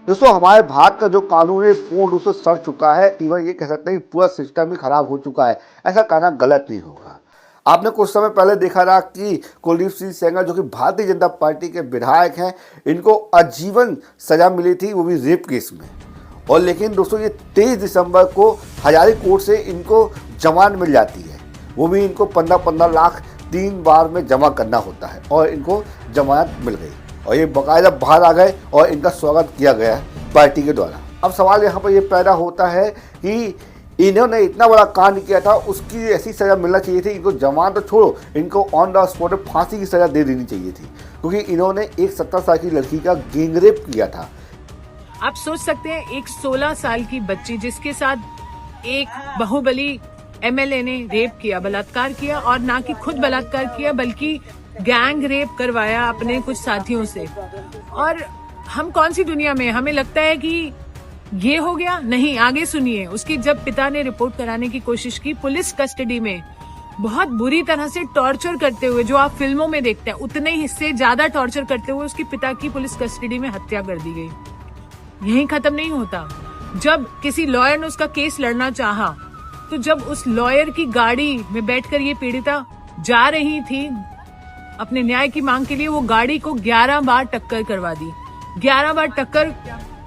दोस्तों हमारे भारत का जो कानून है पूर्ण रूप से सड़ चुका है। इवन ये कह सकते हैं कि पूरा सिस्टम ही खराब हो चुका है। ऐसा कहना गलत नहीं होगा। आपने कुछ समय पहले देखा था कि कुलदीप सिंह सेंगर जो कि भारतीय जनता पार्टी के विधायक हैं, इनको आजीवन सजा मिली थी, वो भी रेप केस में। और लेकिन दोस्तों ये 23 दिसंबर को हजारी कोर्ट से इनको जमानत मिल जाती है। वो भी इनको 15-15 लाख 3 बार में जमा करना होता है और इनको जमानत मिल गई और ये बाकायदा बाहर आ गए और इनका स्वागत किया गया पार्टी के द्वारा। अब सवाल यहाँ पर ये पैदा होता है कि इन्होंने इतना बड़ा कांड किया था, उसकी ऐसी सज़ा मिलना चाहिए थी। इनको जमानत तो छोड़ो, इनको ऑन द स्पॉट फांसी की सज़ा दे देनी चाहिए थी, क्योंकि इन्होंने एक 17 साल की लड़की का गैंगरेप किया था। आप सोच सकते हैं एक 16 साल की बच्ची जिसके साथ एक बाहुबली एमएलए ने रेप किया, बलात्कार किया, और ना कि खुद बलात्कार किया बल्कि गैंग रेप करवाया अपने कुछ साथियों से। और हम कौन सी दुनिया में, हमें लगता है कि ये हो गया। नहीं, आगे सुनिए। उसकी जब पिता ने रिपोर्ट कराने की कोशिश की, पुलिस कस्टडी में बहुत बुरी तरह से टॉर्चर करते हुए, जो आप फिल्मों में देखते हैं उतने ही से ज्यादा टॉर्चर करते हुए उसके पिता की पुलिस कस्टडी में हत्या कर दी गई। यहीं खत्म नहीं होता। जब किसी लॉयर ने उसका केस लड़ना चाहा, तो जब उस लॉयर की गाड़ी में बैठकर ये पीड़िता जा रही थी अपने न्याय की मांग के लिए, वो गाड़ी को 11 बार टक्कर करवा दी। 11 बार टक्कर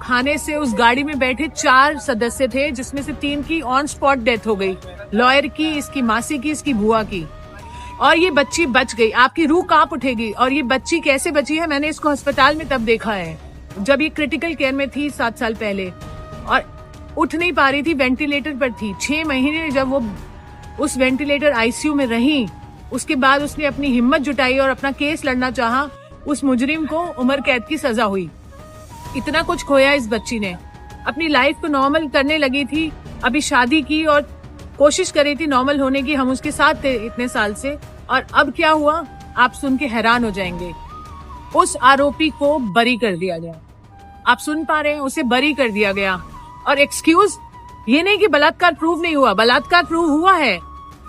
खाने से उस गाड़ी में बैठे 4 सदस्य थे, जिसमें से 3 की ऑन स्पॉट डेथ हो गई। लॉयर की, इसकी मासी की, इसकी बुआ की। और ये बच्ची बच गई। आपकी रूह कांप उठेगी। और ये बच्ची कैसे बची है, मैंने इसको अस्पताल में तब देखा है जब ये क्रिटिकल केयर में थी 7 साल पहले, और उठ नहीं पा रही थी, वेंटिलेटर पर थी। 6 महीने जब वो उस वेंटिलेटर आईसीयू में रही, उसके बाद उसने अपनी हिम्मत जुटाई और अपना केस लड़ना चाहा। उस मुजरिम को उम्र कैद की सजा हुई। इतना कुछ खोया इस बच्ची ने। अपनी लाइफ को नॉर्मल करने लगी थी, अभी शादी की और कोशिश कर रही थी नॉर्मल होने की। हम उसके साथ थे इतने साल से। और अब क्या हुआ, आप सुन के हैरान हो जाएंगे। उस आरोपी को बरी कर दिया गया। आप सुन पा रहे हैं, उसे बरी कर दिया गया। और एक्सक्यूज, ये नहीं कि बलात्कार प्रूव नहीं हुआ, बलात्कार प्रूव हुआ है,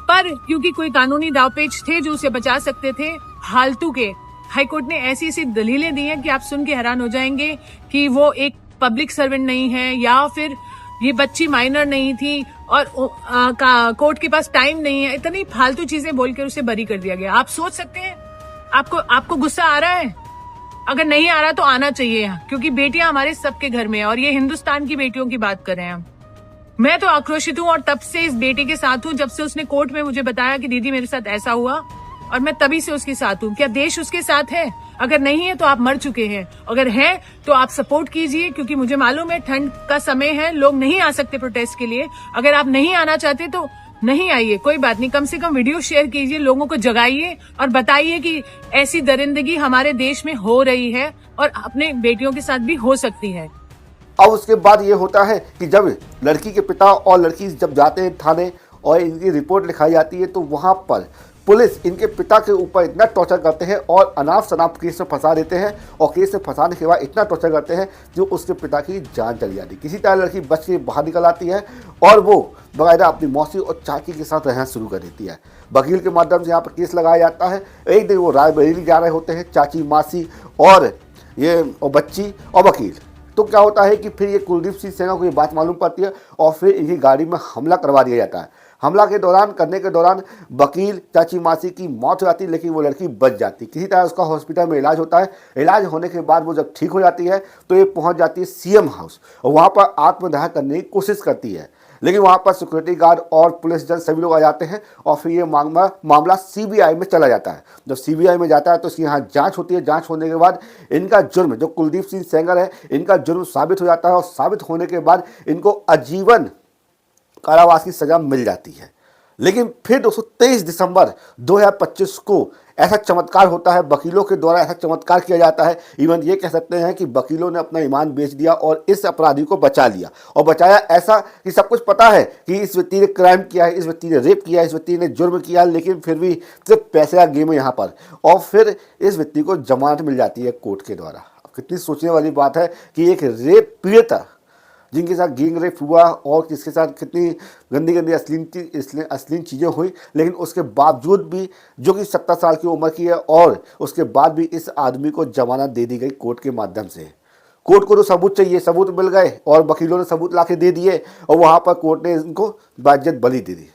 पर क्योंकि कोई कानूनी दावपेच थे जो उसे बचा सकते थे, फालतू के, हाईकोर्ट ने ऐसी ऐसी दलीलें दी हैं कि आप सुन के हैरान हो जाएंगे कि वो एक पब्लिक सर्वेंट नहीं है, या फिर ये बच्ची माइनर नहीं थी और कोर्ट के पास टाइम नहीं है। इतनी फालतू चीजें बोलकर उसे बरी कर दिया गया। आप सोच सकते हैं, आपको गुस्सा आ रहा है? अगर नहीं आ रहा तो आना चाहिए, क्योंकि बेटियां हमारे सबके घर में है और ये हिंदुस्तान की बेटियों की बात कर रहे हैं हम। मैं तो आक्रोशित हूँ और तब से इस बेटी के साथ हूँ, जब से उसने कोर्ट में मुझे बताया कि दीदी मेरे साथ ऐसा हुआ, और मैं तभी से उसके साथ हूँ। क्या देश उसके साथ है? अगर नहीं है तो आप मर चुके हैं। अगर है तो आप सपोर्ट कीजिए, क्योंकि मुझे मालूम है ठंड का समय है, लोग नहीं आ सकते प्रोटेस्ट के लिए। अगर आप नहीं आना चाहते तो नहीं आइए, कोई बात नहीं। कम से कम वीडियो शेयर कीजिए, लोगों को जगाइए और बताइए कि ऐसी दरिंदगी हमारे देश में हो रही है और अपने बेटियों के साथ भी हो सकती है। अब उसके बाद ये होता है कि जब लड़की के पिता और लड़की जब जाते हैं थाने और इनकी रिपोर्ट लिखाई जाती है, तो वहाँ पर पुलिस इनके पिता के ऊपर इतना टॉर्चर करते हैं और अनाप शनाप केस में फंसा देते हैं। और केस में फंसाने के बाद इतना टॉर्चर करते हैं जो उसके पिता की जान चली जाती है। किसी तरह लड़की बच के बाहर निकल आती है और वो बाकायदा अपनी मौसी और चाची के साथ रहना शुरू कर देती है। वकील के माध्यम से यहाँ पर केस लगाया जाता है। एक दिन वो रायबरेली जा रहे होते हैं, चाची, मासी और बच्ची और वकील। तो क्या होता है कि फिर ये कुलदीप सिंह सेंगर को ये बात मालूम पड़ती है और फिर इनकी गाड़ी में हमला करवा दिया जाता है। हमला करने के दौरान वकील, चाची, मासी की मौत हो जाती है, लेकिन वो लड़की बच जाती है। किसी तरह उसका हॉस्पिटल में इलाज होता है। इलाज होने के बाद वो जब ठीक हो जाती है तो ये पहुंच जाती है सीएम हाउस और वहाँ पर आत्मदाह करने की कोशिश करती है। लेकिन वहाँ पर सिक्योरिटी गार्ड और पुलिस जन सभी लोग आ जाते हैं और फिर ये मामला सीबीआई में चला जाता है। जब सीबीआई में जाता है तो इसकी यहाँ जांच होती है। जांच होने के बाद इनका जुर्म, जो कुलदीप सिंह सेंगर है, इनका जुर्म साबित हो जाता है और साबित होने के बाद इनको आजीवन कारावास की सजा मिल जाती है। लेकिन फिर 23 दिसंबर 2025 को ऐसा चमत्कार होता है, वकीलों के द्वारा ऐसा चमत्कार किया जाता है। इवन ये कह सकते हैं कि वकीलों ने अपना ईमान बेच दिया और इस अपराधी को बचा लिया। और बचाया ऐसा कि सब कुछ पता है कि इस व्यक्ति ने क्राइम किया है, इस व्यक्ति ने रेप किया है, इस व्यक्ति ने जुर्म किया, लेकिन फिर भी सिर्फ पैसे का गेम है यहाँ पर। और फिर इस व्यक्ति को जमानत मिल जाती है कोर्ट के द्वारा। अब कितनी सोचने वाली बात है कि एक रेप पीड़िता जिनके साथ गैंग रेप हुआ और जिसके साथ कितनी गंदी गंदी अश्लील चीज़ें हुई, लेकिन उसके बावजूद भी, जो कि 17 साल की उम्र की है, और उसके बाद भी इस आदमी को जमानत दे दी गई कोर्ट के माध्यम से। कोर्ट को तो सबूत चाहिए, सबूत मिल गए और वकीलों ने सबूत ला के दे दिए और वहाँ पर कोर्ट ने इनको बाइज्जत बरी दे दी।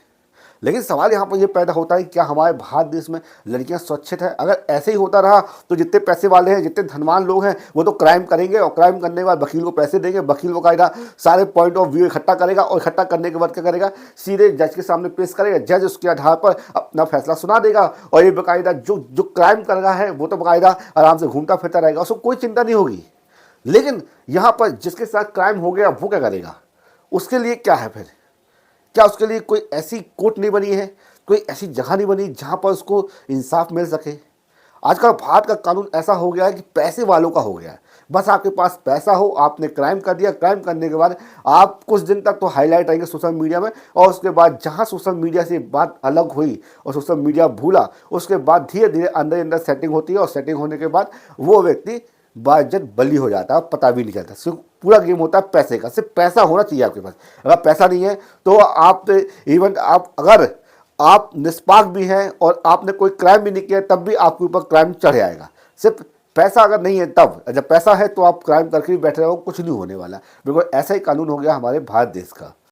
लेकिन सवाल यहाँ पर ये पैदा होता है कि क्या हमारे भारत देश में लड़कियाँ सुरक्षित हैं? अगर ऐसे ही होता रहा तो जितने पैसे वाले हैं, जितने धनवान लोग हैं, वो तो क्राइम करेंगे और क्राइम करने के बाद वकील को पैसे देंगे, वकील को कायदा सारे पॉइंट ऑफ व्यू इकट्ठा करेगा और इकट्ठा करने के बाद क्या करेगा, सीधे जज के सामने पेश करेगा, जज उसके आधार पर अपना फैसला सुना देगा और ये बाकायदा जो क्राइम कर रहा है वो तो बाकायदा आराम से घूमता फिरता रहेगा, उसको कोई चिंता नहीं होगी। लेकिन यहाँ पर जिसके साथ क्राइम हो गया वो क्या करेगा? उसके लिए क्या है फिर? क्या उसके लिए कोई ऐसी कोर्ट नहीं बनी है, कोई ऐसी जगह नहीं बनी जहाँ पर उसको इंसाफ मिल सके? आजकल भारत का कानून ऐसा हो गया है कि पैसे वालों का हो गया है। बस आपके पास पैसा हो, आपने क्राइम कर दिया, क्राइम करने के बाद आप कुछ दिन तक तो हाईलाइट आएंगे सोशल मीडिया में और उसके बाद जहाँ सोशल मीडिया से बात अलग हुई और सोशल मीडिया भूला, उसके बाद धीरे धीरे अंदर अंदर सेटिंग होती है और सेटिंग होने के बाद वो व्यक्ति बाइज्जत बली हो जाता है, पता भी नहीं चलता। सिर्फ पूरा गेम होता है पैसे का, सिर्फ पैसा होना चाहिए आपके पास। अगर पैसा नहीं है तो आप इवन आप अगर आप निष्पाक भी हैं और आपने कोई क्राइम भी नहीं किया तब भी आपके ऊपर क्राइम चढ़ आएगा। सिर्फ पैसा अगर नहीं है तब, जब पैसा है तो आप क्राइम करके भी बैठे रहो, कुछ नहीं होने वाला। बिल्कुल ऐसा ही कानून हो गया हमारे भारत देश का।